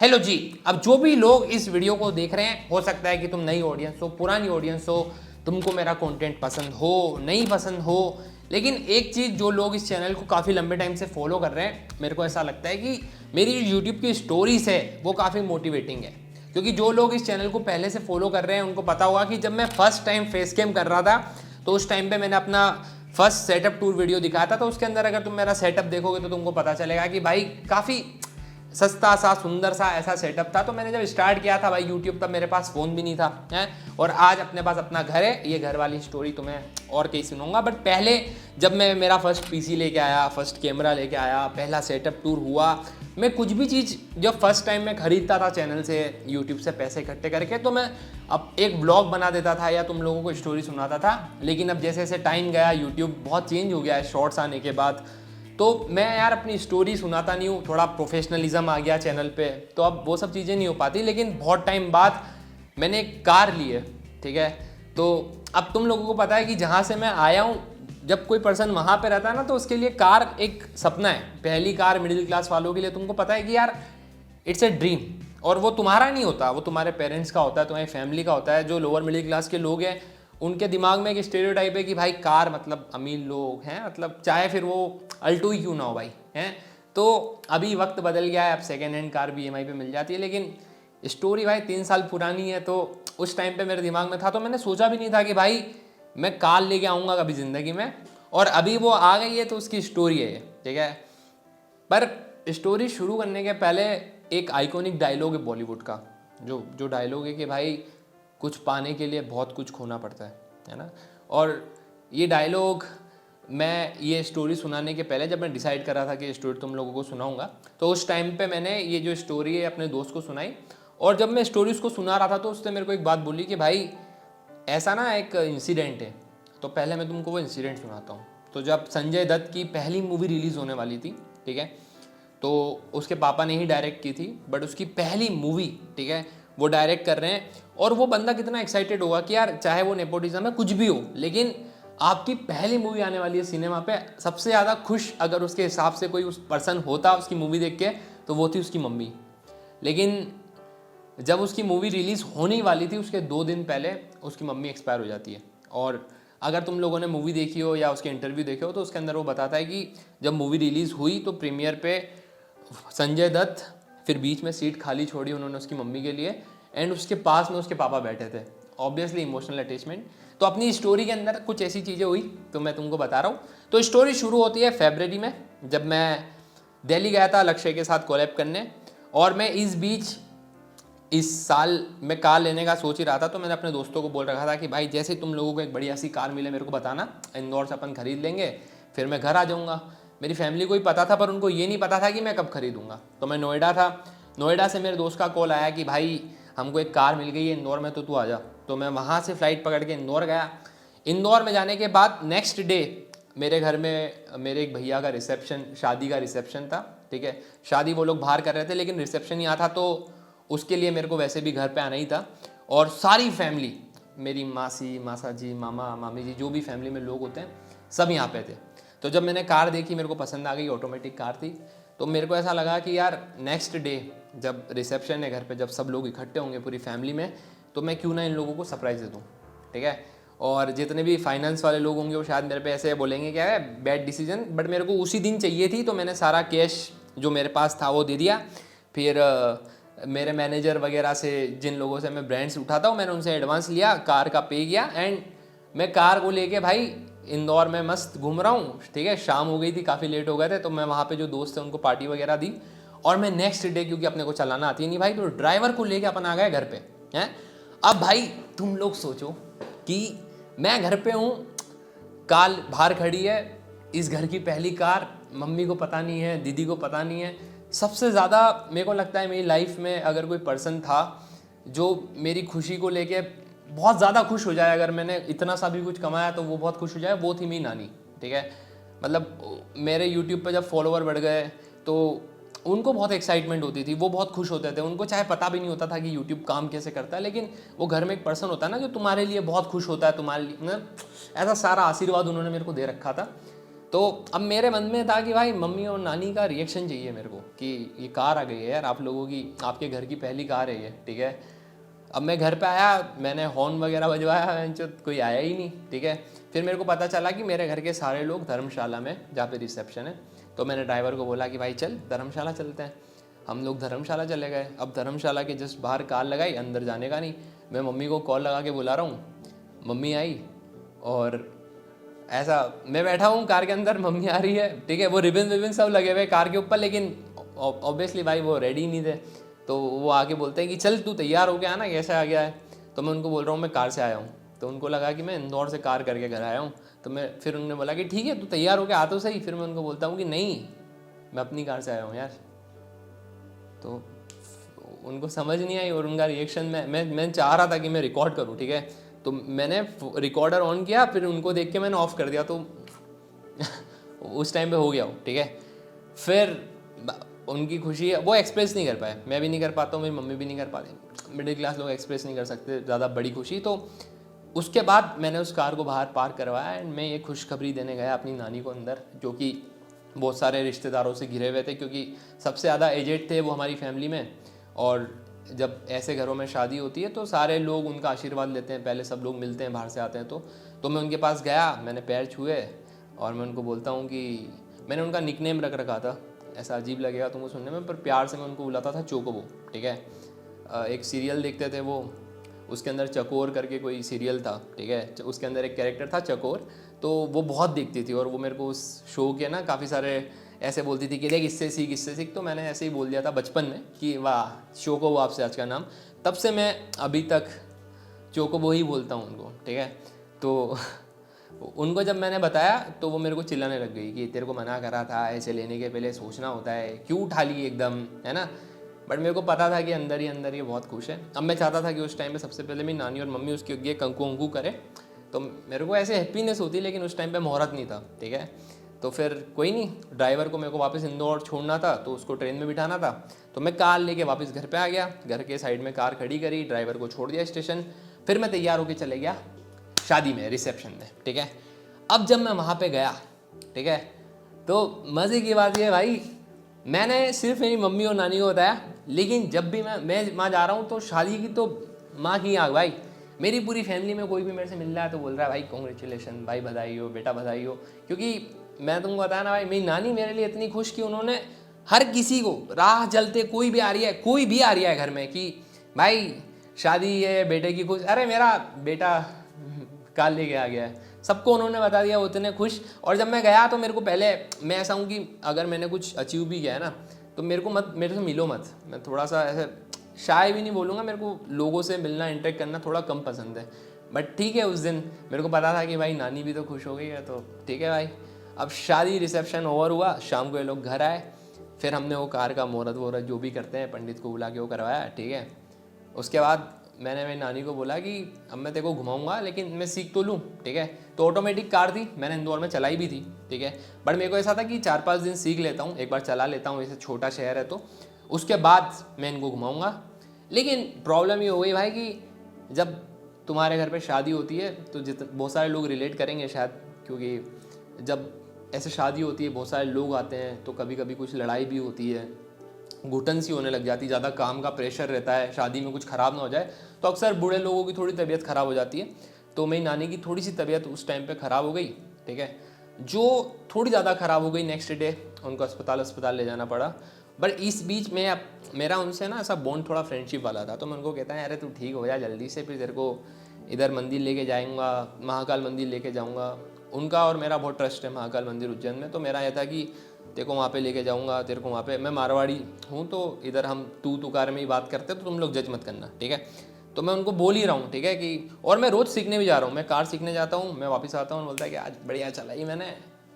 Hello जी। अब जो भी लोग इस वीडियो को देख रहे हैं, हो सकता है कि तुम नई ऑडियंस हो, पुरानी ऑडियंस हो, तुमको मेरा कंटेंट पसंद हो, नहीं पसंद हो, लेकिन एक चीज़, जो लोग इस चैनल को काफ़ी लंबे टाइम से फॉलो कर रहे हैं, मेरे को ऐसा लगता है कि मेरी जो यूट्यूब की स्टोरीज है वो काफ़ी मोटिवेटिंग है। क्योंकि जो लोग इस चैनल को पहले से फॉलो कर रहे हैं उनको पता होगा कि जब मैं फर्स्ट टाइम फेस कैम कर रहा था तो उस टाइम पे मैंने अपना फर्स्ट सेटअप टूर वीडियो दिखाया था। तो उसके अंदर अगर तुम मेरा सेटअप देखोगे तो तुमको पता चलेगा कि भाई काफ़ी सस्ता सा सुंदर सा ऐसा सेटअप था। तो मैंने जब स्टार्ट किया था भाई यूट्यूब, तब मेरे पास फ़ोन भी नहीं था है, और आज अपने पास अपना घर है। ये घर वाली स्टोरी तुम्हें और कहीं सुनूंगा, बट पहले जब मैं मेरा फर्स्ट पीसी लेके आया, फर्स्ट कैमरा लेके आया, पहला सेटअप टूर हुआ, मैं कुछ भी चीज़ जब फर्स्ट टाइम मैं खरीदता था चैनल से, यूट्यूब से पैसे इकट्ठे करके, तो मैं अब एक ब्लॉग बना देता था या तुम लोगों को स्टोरी सुनाता था। लेकिन अब जैसे जैसे टाइम गया, यूट्यूब बहुत चेंज हो गया है शॉर्ट्स आने के बाद, तो मैं यार अपनी स्टोरी सुनाता नहीं हूँ, थोड़ा प्रोफेशनलिज्म आ गया चैनल पे, तो अब वो सब चीज़ें नहीं हो पाती। लेकिन बहुत टाइम बाद मैंने एक कार ली है, ठीक है। तो अब तुम लोगों को पता है कि जहाँ से मैं आया हूँ, जब कोई पर्सन वहाँ पे रहता है ना, तो उसके लिए कार एक सपना है। पहली कार मिडिल क्लास वालों के लिए, तुमको पता है कि यार इट्स ए ड्रीम, और वो तुम्हारा नहीं होता, वो तुम्हारे पेरेंट्स का होता है, तुम्हारी फैमिली का होता है। जो लोअर मिडिल क्लास के लोग हैं उनके दिमाग में एक स्टेरियोटाइप है कि भाई कार मतलब अमीर लोग हैं, मतलब चाहे फिर वो अल्टो ही क्यों ना हो भाई, हैं। तो अभी वक्त बदल गया है, अब सेकेंड हैंड कार भी EMI पे मिल जाती है। लेकिन स्टोरी भाई 3 साल पुरानी है, तो उस टाइम पे मेरे दिमाग में था, तो मैंने सोचा भी नहीं था कि भाई मैं कार लेके आऊँगा कभी ज़िंदगी में, और अभी वो आ गई है, तो उसकी स्टोरी है ये, ठीक है। पर स्टोरी शुरू करने के पहले एक आइकॉनिक डायलॉग है बॉलीवुड का, जो जो डायलॉग है कि भाई कुछ पाने के लिए बहुत कुछ खोना पड़ता है ना। और ये डायलॉग मैं ये स्टोरी सुनाने के पहले, जब मैं डिसाइड कर रहा था कि ये स्टोरी तुम लोगों को सुनाऊंगा, तो उस टाइम पे मैंने ये जो स्टोरी है अपने दोस्त को सुनाई। और जब मैं स्टोरी उसको सुना रहा था तो उसने मेरे को एक बात बोली कि भाई ऐसा ना एक इंसिडेंट है। तो पहले मैं तुमको वो इंसिडेंट सुनाता हूँ। तो जब संजय दत्त की पहली मूवी रिलीज़ होने वाली थी, ठीक है, तो उसके पापा ने ही डायरेक्ट की थी, बट उसकी पहली मूवी, ठीक है, वो डायरेक्ट कर रहे हैं। और वो बंदा कितना एक्साइटेड होगा कि यार चाहे वो नेपोटिज्म है कुछ भी हो, लेकिन आपकी पहली मूवी आने वाली है सिनेमा पे। सबसे ज़्यादा खुश अगर उसके हिसाब से कोई उस पर्सन होता उसकी मूवी देख के, तो वो थी उसकी मम्मी। लेकिन जब उसकी मूवी रिलीज़ होने वाली थी, उसके 2 दिन पहले उसकी मम्मी एक्सपायर हो जाती है। और अगर तुम लोगों ने मूवी देखी हो या उसके इंटरव्यू देखे हो, तो उसके अंदर वो बताता है कि जब मूवी रिलीज़ हुई तो प्रीमियर पे संजय दत्त, फिर बीच में सीट खाली छोड़ी उन्होंने उसकी मम्मी के लिए, एंड उसके पास में उसके पापा बैठे थे। Obviously emotional attachment. तो अपनी स्टोरी के अंदर कुछ ऐसी चीज़ें हुई, तो मैं तुमको बता रहा हूँ। तो स्टोरी शुरू होती है फरवरी में, जब मैं दिल्ली गया था लक्ष्य के साथ कोलैब करने। और मैं इस बीच इस साल मैं कार लेने का सोच ही रहा था, तो मैंने अपने दोस्तों को बोल रखा था कि भाई जैसे तुम लोगों को एक बढ़िया सी कार मिले मेरे को बताना, इंदौर से अपन खरीद लेंगे, फिर मैं घर आ जाऊँगा। मेरी फैमिली को ही पता था, पर उनको ये नहीं पता था कि मैं कब खरीदूँगा। तो मैं नोएडा था, नोएडा से मेरे दोस्त का कॉल आया कि भाई हमको एक कार मिल गई है इंदौर में, तो तू आ जा। तो मैं वहाँ से फ़्लाइट पकड़ के इंदौर गया। इंदौर में जाने के बाद नेक्स्ट डे मेरे घर में मेरे एक भैया का रिसेप्शन, शादी का रिसेप्शन था, ठीक है। शादी वो लोग बाहर कर रहे थे, लेकिन रिसेप्शन यहाँ था, तो उसके लिए मेरे को वैसे भी घर पे आना ही था। और सारी फैमिली, मेरी मासी, मासा जी, मामा, मामी जी, जो भी फैमिली में लोग होते हैं, सब यहाँ पे थे। तो जब मैंने कार देखी, मेरे को पसंद आ गई, ऑटोमेटिक कार थी। तो मेरे को ऐसा लगा कि यार नेक्स्ट डे जब रिसेप्शन है घर पे, जब सब लोग इकट्ठे होंगे पूरी फैमिली में, तो मैं क्यों ना इन लोगों को सरप्राइज़ दे दूँ, ठीक है। और जितने भी फाइनेंस वाले लोग होंगे वो शायद मेरे पे ऐसे बोलेंगे क्या है बैड डिसीजन, बट मेरे को उसी दिन चाहिए थी। तो मैंने सारा कैश जो मेरे पास था वो दे दिया। फिर मेरे मैनेजर वगैरह से, जिन लोगों से मैं ब्रांड्स उठाता हूँ, मैंने उनसे एडवांस लिया, कार का पे किया, एंड मैं कार को लेके भाई इंदौर में मस्त घूम रहा हूँ, ठीक है। शाम हो गई थी, काफ़ी लेट हो गए थे, तो मैं वहाँ पे जो दोस्त थे उनको पार्टी वगैरह दी। और मैं नेक्स्ट डे, क्योंकि अपने को चलाना आती नहीं भाई, तो ड्राइवर को लेके अपन आ गए घर पे, हैं। अब भाई तुम लोग सोचो कि मैं घर पे हूँ, कार बाहर खड़ी है, इस घर की पहली कार, मम्मी को पता नहीं है, दीदी को पता नहीं है। सबसे ज़्यादा मेरे को लगता है मेरी लाइफ में अगर कोई पर्सन था जो मेरी खुशी को लेके बहुत ज़्यादा खुश हो जाए, अगर मैंने इतना सा भी कुछ कमाया तो वो बहुत खुश हो जाए, वो थी मेरी नानी, ठीक है। मतलब मेरे यूट्यूब पे जब फॉलोवर बढ़ गए तो उनको बहुत एक्साइटमेंट होती थी, वो बहुत खुश होते थे। उनको चाहे पता भी नहीं होता था कि यूट्यूब काम कैसे करता है, लेकिन वो घर में एक पर्सन होता है ना जो तुम्हारे लिए बहुत खुश होता है, तुम्हारे लिए, मतलब ऐसा सारा आशीर्वाद उन्होंने मेरे को दे रखा था। तो अब मेरे मन में था कि भाई मम्मी और नानी का रिएक्शन चाहिए मेरे को कि ये कार आ गई है यार, आप लोगों की, आपके घर की पहली कार है ये, ठीक है। अब मैं घर पे आया, मैंने हॉर्न वगैरह बजवाया, जो कोई आया ही नहीं, ठीक है। फिर मेरे को पता चला कि मेरे घर के सारे लोग धर्मशाला में, जहाँ पे रिसेप्शन है, तो मैंने ड्राइवर को बोला कि भाई चल धर्मशाला चलते हैं। हम लोग धर्मशाला चले गए। अब धर्मशाला के जस्ट बाहर कार लगाई, अंदर जाने का नहीं। मैं मम्मी को कॉल लगा के बुला रहा हूँ, मम्मी आई और ऐसा मैं बैठा हूँ कार के अंदर, मम्मी आ रही है, ठीक है। वो रिबन विबन सब लगे हुए कार के ऊपर, लेकिन ऑब्वियसली भाई वो रेडी नहीं थे। तो वो आके बोलते हैं कि चल तू तैयार हो गया ना, कैसे आ गया है। तो मैं उनको बोल रहा हूँ मैं कार से आया हूँ। तो उनको लगा कि मैं इंदौर से कार करके घर आया हूँ। तो मैं फिर उन्होंने बोला कि ठीक है तू तैयार हो गया, आ तो सही। फिर मैं उनको बोलता हूँ कि नहीं, मैं अपनी कार से आया हूँ यार। तो उनको समझ नहीं आई और उनका रिएक्शन मैं चाह रहा था कि मैं रिकॉर्ड करूँ, ठीक है। तो मैंने रिकॉर्डर ऑन किया, फिर उनको देख के मैंने ऑफ कर दिया। तो उस टाइम पे हो गया हो, ठीक है। फिर उनकी खुशी वो एक्सप्रेस नहीं कर पाए, मैं भी नहीं कर पाता हूँ, मेरी मम्मी भी नहीं कर पाती। मिडिल क्लास लोग एक्सप्रेस नहीं कर सकते ज़्यादा बड़ी खुशी। तो उसके बाद मैंने उस कार को बाहर पार्क करवाया एंड मैं ये खुशखबरी देने गया अपनी नानी को अंदर, जो कि बहुत सारे रिश्तेदारों से घिरे हुए थे, क्योंकि सबसे ज़्यादा एजेड थे वो हमारी फैमिली में। और जब ऐसे घरों में शादी होती है तो सारे लोग उनका आशीर्वाद लेते हैं, पहले सब लोग मिलते हैं बाहर से आते हैं। तो मैं उनके पास गया, मैंने पैर छुए और मैं उनको बोलता हूँ कि मैंने उनका निकनेम रख रखा था, ऐसा अजीब लगेगा तुमको सुनने में, पर प्यार से मैं उनको बुलाता था चोकोबो, ठीक है। एक सीरियल देखते थे वो, उसके अंदर चकोर करके कोई सीरियल था, ठीक है। उसके अंदर एक कैरेक्टर था चकोर, तो वो बहुत देखती थी और वो मेरे को उस शो के ना काफ़ी सारे ऐसे बोलती थी कि देख इससे सीख इससे सीख। तो मैंने ऐसे ही बोल दिया था बचपन में कि वाह चोकोबो आपसे आज का नाम। तब से मैं अभी तक चोकोबो ही बोलता हूँ उनको, ठीक है। तो उनको जब मैंने बताया तो वो मेरे को चिल्लाने लग गई कि तेरे को मना करा था, ऐसे लेने के पहले सोचना होता है, क्यों उठा ली एकदम, है ना। बट मेरे को पता था कि अंदर ही बहुत खुश है। अब मैं चाहता था कि उस टाइम पे सबसे पहले मेरी नानी और मम्मी उसके आगे कंकु अंकु करे, तो मेरे को ऐसे हैप्पीनेस होती, लेकिन उस टाइम पे मुहूर्त नहीं था, ठीक है। तो फिर कोई नहीं, ड्राइवर को मेरे को वापस इंदौर छोड़ना था, तो उसको ट्रेन में बिठाना था। तो मैं कार लेके वापस घर पे आ गया, घर के साइड में कार खड़ी करी, ड्राइवर को छोड़ दिया स्टेशन। फिर मैं तैयार होके चले गया शादी में, रिसेप्शन में, ठीक है। अब जब मैं वहाँ पे गया, ठीक है, तो मज़े की बात ये भाई, मैंने सिर्फ मेरी मम्मी और नानी को बताया, लेकिन जब भी मैं वहाँ जा रहा हूँ तो शादी की तो माँ की आग भाई। मेरी पूरी फैमिली में कोई भी मेरे से मिल रहा है तो बोल रहा है भाई कॉन्ग्रेचुलेशन, भाई बधाई हो, बेटा बधाई हो। क्योंकि मैं तुमको बताया ना भाई, मेरी नानी मेरे लिए इतनी खुश कि उन्होंने हर किसी को राह चलते, कोई भी आ रही है घर में कि भाई शादी है बेटे की, खुश, अरे मेरा बेटा कार लेके आ गया है, सबको उन्होंने बता दिया, वो इतने खुश। और जब मैं गया तो मेरे को पहले, मैं ऐसा हूँ कि अगर मैंने कुछ अचीव भी किया है ना तो मेरे से मिलो मत। मैं थोड़ा सा ऐसे शाय भी नहीं बोलूँगा, मेरे को लोगों से मिलना, इंटरेक्ट करना थोड़ा कम पसंद है। बट ठीक है, उस दिन मेरे को पता था कि भाई नानी भी तो खुश हो गई है, तो ठीक है भाई। अब शादी रिसेप्शन ओवर हुआ, शाम को ये लोग घर आए, फिर हमने वो कार का मुहूर्त वोहरत जो भी करते हैं पंडित को बुला के वो करवाया, ठीक है। उसके बाद मैंने मेरी नानी को बोला कि अब मैं तेरे को घुमाऊंगा, लेकिन मैं सीख तो लूँ, ठीक है। तो ऑटोमेटिक कार थी, मैंने इंदौर में चलाई भी थी, ठीक है। बट मेरे को ऐसा था कि 4-5 दिन सीख लेता हूँ, एक बार चला लेता हूँ, ऐसे छोटा शहर है तो उसके बाद मैं इनको घुमाऊँगा। लेकिन प्रॉब्लम ये हो गई भाई कि जब तुम्हारे घर पे शादी होती है तो बहुत सारे लोग रिलेट करेंगे शायद, क्योंकि जब ऐसे शादी होती है बहुत सारे लोग आते हैं तो कभी कभी कुछ लड़ाई भी होती है, घुटन सी होने लग जाती है, ज़्यादा काम का प्रेशर रहता है, शादी में कुछ ख़राब ना हो जाए, तो अक्सर बूढ़े लोगों की थोड़ी तबीयत ख़राब हो जाती है। तो मेरी नानी की थोड़ी सी तबीयत उस टाइम पे ख़राब हो गई, ठीक है, जो थोड़ी ज़्यादा ख़राब हो गई। नेक्स्ट डे उनको अस्पताल ले जाना पड़ा। बट इस बीच में अब मेरा उनसे ना ऐसा बॉन्ड थोड़ा फ्रेंडशिप वाला था, तो मैं उनको कहता है अरे तू ठीक हो जा जल्दी से, फिर तेरे को इधर मंदिर लेके जाऊँगा, महाकाल मंदिर लेके जाऊँगा। उनका और मेरा बहुत ट्रस्ट है महाकाल मंदिर उज्जैन में, तो मेरा यह था कि तेरे को वहाँ पे लेके जाऊँगा, तेरे को वहाँ पे, मैं मारवाड़ी हूँ तो इधर हम तू तुकार में ही बात करते हैं, तो तुम लोग जज मत करना, ठीक है। तो मैं उनको बोल ही रहा हूँ, ठीक है, कि और मैं रोज़ सीखने भी जा रहा हूँ, मैं कार सीखने जाता हूँ, मैं वापस आता हूँ, बोलता है कि आज बढ़िया चलाई मैंने,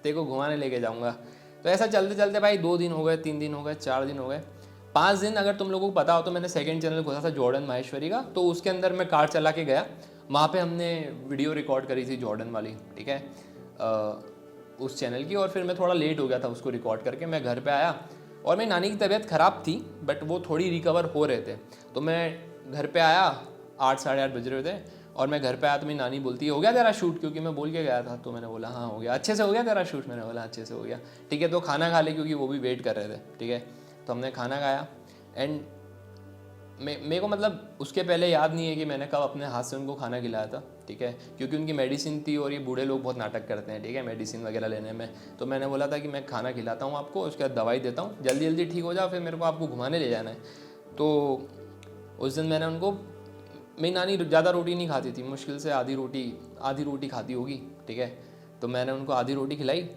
तेरे को घुमाने लेके जाऊँगा। तो ऐसा चलते चलते भाई 2 दिन हो गए, 3 दिन हो गए, 4 दिन हो गए, 5 दिन। अगर तुम लोगों को पता हो तो मैंने सेकंड चैनल खोला था जॉर्डन माहेश्वरी का, तो उसके अंदर मैं कार चला के गया, वहाँ पे हमने वीडियो रिकॉर्ड करी थी जॉर्डन वाली, ठीक है, उस चैनल की। और फिर मैं थोड़ा लेट हो गया था उसको रिकॉर्ड करके, मैं घर पे आया और मेरी नानी की तबीयत ख़राब थी बट वो थोड़ी रिकवर हो रहे थे। तो मैं घर पे आया, 8 साढ़े 8 बज रहे थे, और मैं घर पे आया तो मेरी नानी बोलती है हो गया तेरा शूट, क्योंकि मैं बोल के गया था। तो मैंने बोला हाँ हो गया। अच्छे से हो गया तेरा शूट? मैंने बोला अच्छे से हो गया। ठीक है, तो खाना खा ले, क्योंकि वो भी वेट कर रहे थे। ठीक है, तो हमने खाना खाया एंड मेरे को मतलब उसके पहले याद नहीं है कि मैंने कब अपने हाथ से उनको खाना खिलाया था। ठीक है, क्योंकि उनकी मेडिसिन थी और ये बूढ़े लोग बहुत नाटक करते हैं, ठीक है, मेडिसिन वगैरह लेने में। तो मैंने बोला था कि मैं खाना खिलाता हूँ आपको, उसके बाद दवाई देता हूँ, जल्दी जल्दी ठीक हो जाओ, फिर मेरे को आपको घुमाने ले जाना है। तो उस दिन मैंने उनको, मेरी नानी ज़्यादा रोटी नहीं खाती थी, मुश्किल से आधी रोटी खाती होगी। ठीक है, तो मैंने उनको आधी रोटी खिलाई,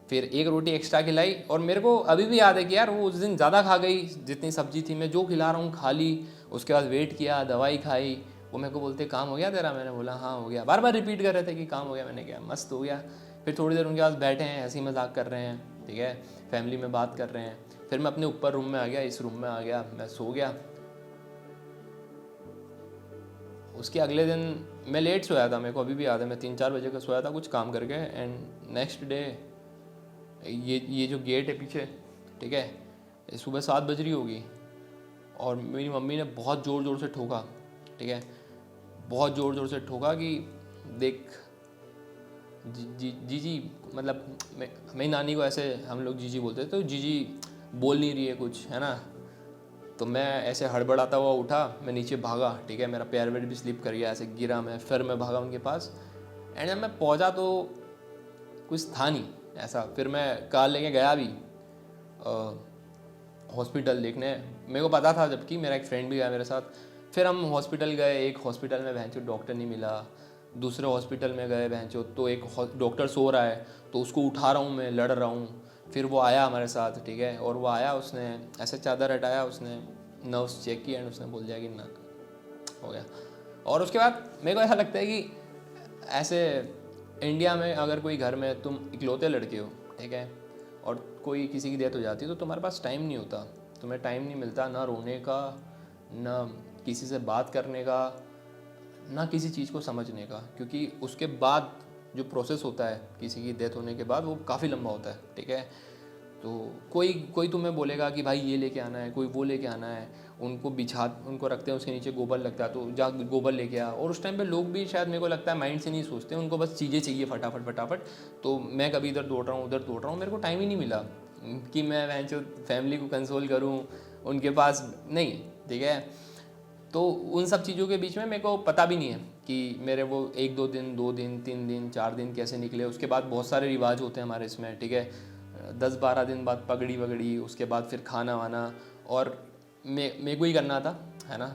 फिर एक रोटी एक्स्ट्रा खिलाई। और मेरे को अभी भी याद है कि यार वो उस दिन ज़्यादा खा गई, जितनी सब्जी थी मैं जो खिला रहा हूँ खा ली। उसके बाद वेट किया, दवाई खाई। वो मेरे को बोलते काम हो गया तेरा? मैंने बोला हाँ हो गया। बार बार रिपीट कर रहे थे कि काम हो गया। मैंने कहा मस्त हो गया। फिर थोड़ी देर उनके पास बैठे हैं, हंसी मजाक कर रहे हैं, ठीक है, फैमिली में बात कर रहे हैं। फिर मैं अपने ऊपर रूम में आ गया, इस रूम में आ गया, मैं सो गया। उसके अगले दिन मैं लेट सोया था, मेरे को अभी भी याद है, मैं 3-4 बजे का सोया था कुछ काम करके। एंड नेक्स्ट डे ये जो गेट है पीछे, ठीक है, सुबह 7 बज रही होगी और मेरी मम्मी ने बहुत ज़ोर ज़ोर से ठोका। ठीक है, बहुत ज़ोर ज़ोर से ठोका कि देख जीजी, मतलब मेरी नानी को ऐसे हम लोग जीजी बोलते थे, तो जीजी बोल नहीं रही है कुछ, है ना। तो मैं ऐसे हड़बड़ाता हुआ उठा, मैं नीचे भागा। ठीक है, मेरा पैर वेर भी स्लिप कर गया, ऐसे गिरा मैं, फिर मैं भागा उनके पास। एंड जब मैं पहुंचा तो कुछ था नहीं ऐसा। फिर मैं कार लेके गया भी हॉस्पिटल देखने, मेरे को पता था, जबकि मेरा एक फ्रेंड भी गया मेरे साथ। फिर हम हॉस्पिटल गए, एक हॉस्पिटल में भैंचो डॉक्टर नहीं मिला, दूसरे हॉस्पिटल में गए भैंचो, तो एक डॉक्टर सो रहा है, तो उसको उठा रहा हूँ मैं, लड़ रहा हूँ। फिर वो आया हमारे साथ, ठीक है, और वो आया, उसने ऐसे चादर हटाया, उसने नर्व्स चेक किया एंड उसने बोल दिया कि ना हो गया। और उसके बाद मेरे को ऐसा लगता है कि ऐसे इंडिया में अगर कोई घर में तुम इकलौते लड़के हो, ठीक है, और कोई किसी की डेथ हो जाती है, तो तुम्हारे पास टाइम नहीं होता, तुम्हें टाइम नहीं मिलता ना रोने का, ना किसी से बात करने का, ना किसी चीज़ को समझने का, क्योंकि उसके बाद जो प्रोसेस होता है किसी की डेथ होने के बाद वो काफ़ी लंबा होता है। ठीक है, तो कोई तुम्हें बोलेगा कि भाई ये लेके आना है, कोई वो लेके आना है, उनको रखते हैं, उसके नीचे गोबर लगता है, तो जा गोबर लेके आ। और उस टाइम पे लोग भी शायद, मेरे को लगता है, माइंड से नहीं सोचते, उनको बस चीज़ें चाहिए फटाफट फटाफट। तो मैं कभी इधर दौड़ रहा हूँ, उधर दौड़ रहा हूँ, मेरे को टाइम ही नहीं मिला कि मैं जो फैमिली को कंसोल करूँ, उनके पास नहीं। ठीक है, तो उन सब चीज़ों के बीच में मेरे को पता भी नहीं है कि मेरे वो 1-2 दिन, 2 दिन, 3 दिन, 4 दिन कैसे निकले। उसके बाद बहुत सारे रिवाज होते हैं हमारे इसमें, ठीक है, 10-12 दिन बाद पगड़ी वगड़ी, उसके बाद फिर खाना वाना, और मेरे को ही करना था, है ना।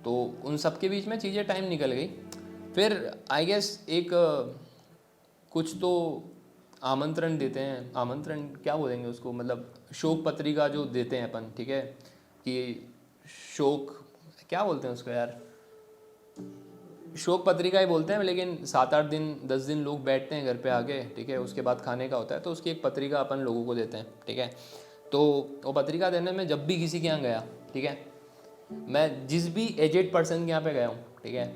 तो उन सब के बीच में चीज़ें टाइम निकल गई। फिर आई गेस एक कुछ तो आमंत्रण देते हैं, आमंत्रण क्या बोलेंगे उसको, मतलब शोक पत्रिका जो देते हैं अपन, ठीक है, कि शोक क्या बोलते हैं उसको यार, शोक पत्रिका ही बोलते हैं, लेकिन 7-8 दिन 10 दिन लोग बैठते हैं घर पे आके, ठीक है, उसके बाद खाने का होता है, तो उसकी एक पत्रिका अपन लोगों को देते हैं। ठीक है, तो वो पत्रिका देने में जब भी किसी के यहाँ गया, ठीक है, मैं जिस भी एजेड पर्सन के यहाँ पे गया हूँ, ठीक है,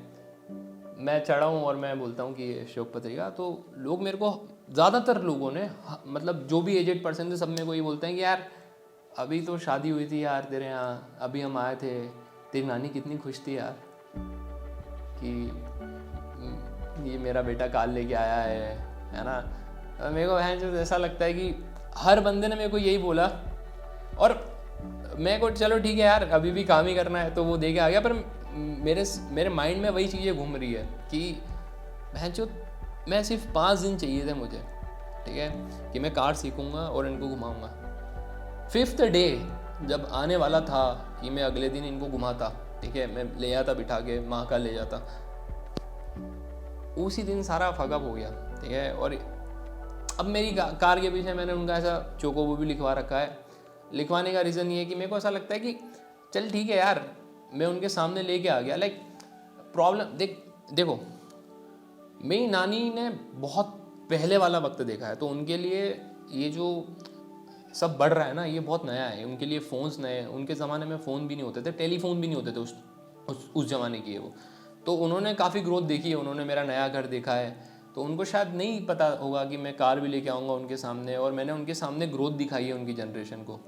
मैं चढ़ा हूँ और मैं बोलता हूँ कि शोक पत्रिका, तो लोग मेरे को, ज़्यादातर लोगों ने, मतलब जो भी एजेड पर्सन थे, सब मेरे को ये बोलते हैं कि यार अभी तो शादी हुई थी यार तेरे यहाँ, अभी हम आए थे, तेरी नानी कितनी खुश थी यार कि ये मेरा बेटा काल लेके आया है ना। मेरे को ऐसा लगता है कि हर बंदे ने मेरे को यही बोला, और मेरे को चलो ठीक है यार, अभी भी काम ही करना है, तो वो दे के आ गया। पर मेरे माइंड में वही चीज़ें घूम रही है कि मैं सिर्फ 5 दिन चाहिए थे मुझे, ठीक है, कि मैं कार सीखूंगा और इनको घुमाऊंगा। 5th डे जब आने वाला था कि मैं अगले दिन इनको घुमाता, ठीक है, मैं ले आता बिठा के, माँ का ले जाता, उसी दिन सारा फकअप हो गया। ठीक है, और अब मेरी कार के पीछे मैंने उनका ऐसा चोकोबो भी लिखवा रखा है। लिखवाने का रीज़न ये है कि मेरे को ऐसा लगता है कि चल ठीक है यार, मैं उनके सामने लेके आ गया। लाइक प्रॉब्लम देखो, मेरी नानी ने बहुत पहले वाला वक्त देखा है, तो उनके लिए ये जो सब बढ़ रहा है ना, ये बहुत नया है उनके लिए। फ़ोन्स नए, उनके ज़माने में फ़ोन भी नहीं होते थे, टेलीफोन भी नहीं होते थे उस ज़माने की है वो। तो उन्होंने काफ़ी ग्रोथ देखी है, उन्होंने मेरा नया घर देखा है, तो उनको शायद नहीं पता होगा कि मैं कार भी लेके आऊँगा उनके सामने, और मैंने उनके सामने ग्रोथ दिखाई है उनकी जनरेशन को,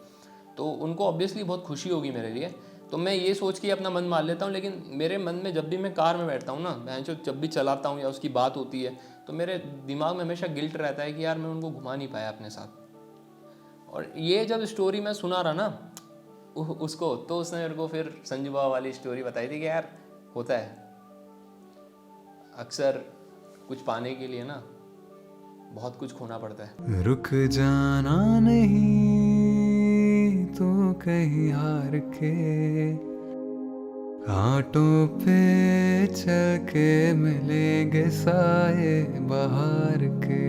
तो उनको ऑब्वियसली बहुत खुशी होगी मेरे लिए। तो मैं ये सोच के अपना मन मार लेता हूँ, लेकिन मेरे मन में जब भी मैं कार में बैठता हूँ ना, मैं जो जब भी चलाता हूँ या उसकी बात होती है, तो मेरे दिमाग में हमेशा गिल्ट रहता है कि यार मैं उनको घुमा नहीं पाया अपने साथ। और ये जब स्टोरी मैं सुना रहा ना उसको, तो उसने मेरे को फिर संजू बाबा वाली स्टोरी बताई थी कि यार होता है अक्सर कुछ पाने के लिए ना बहुत कुछ खोना पड़ता है। रुक जाना नहीं तो कहीं हार के, घाटों पे चल के मिलेंगे साए बाहर के।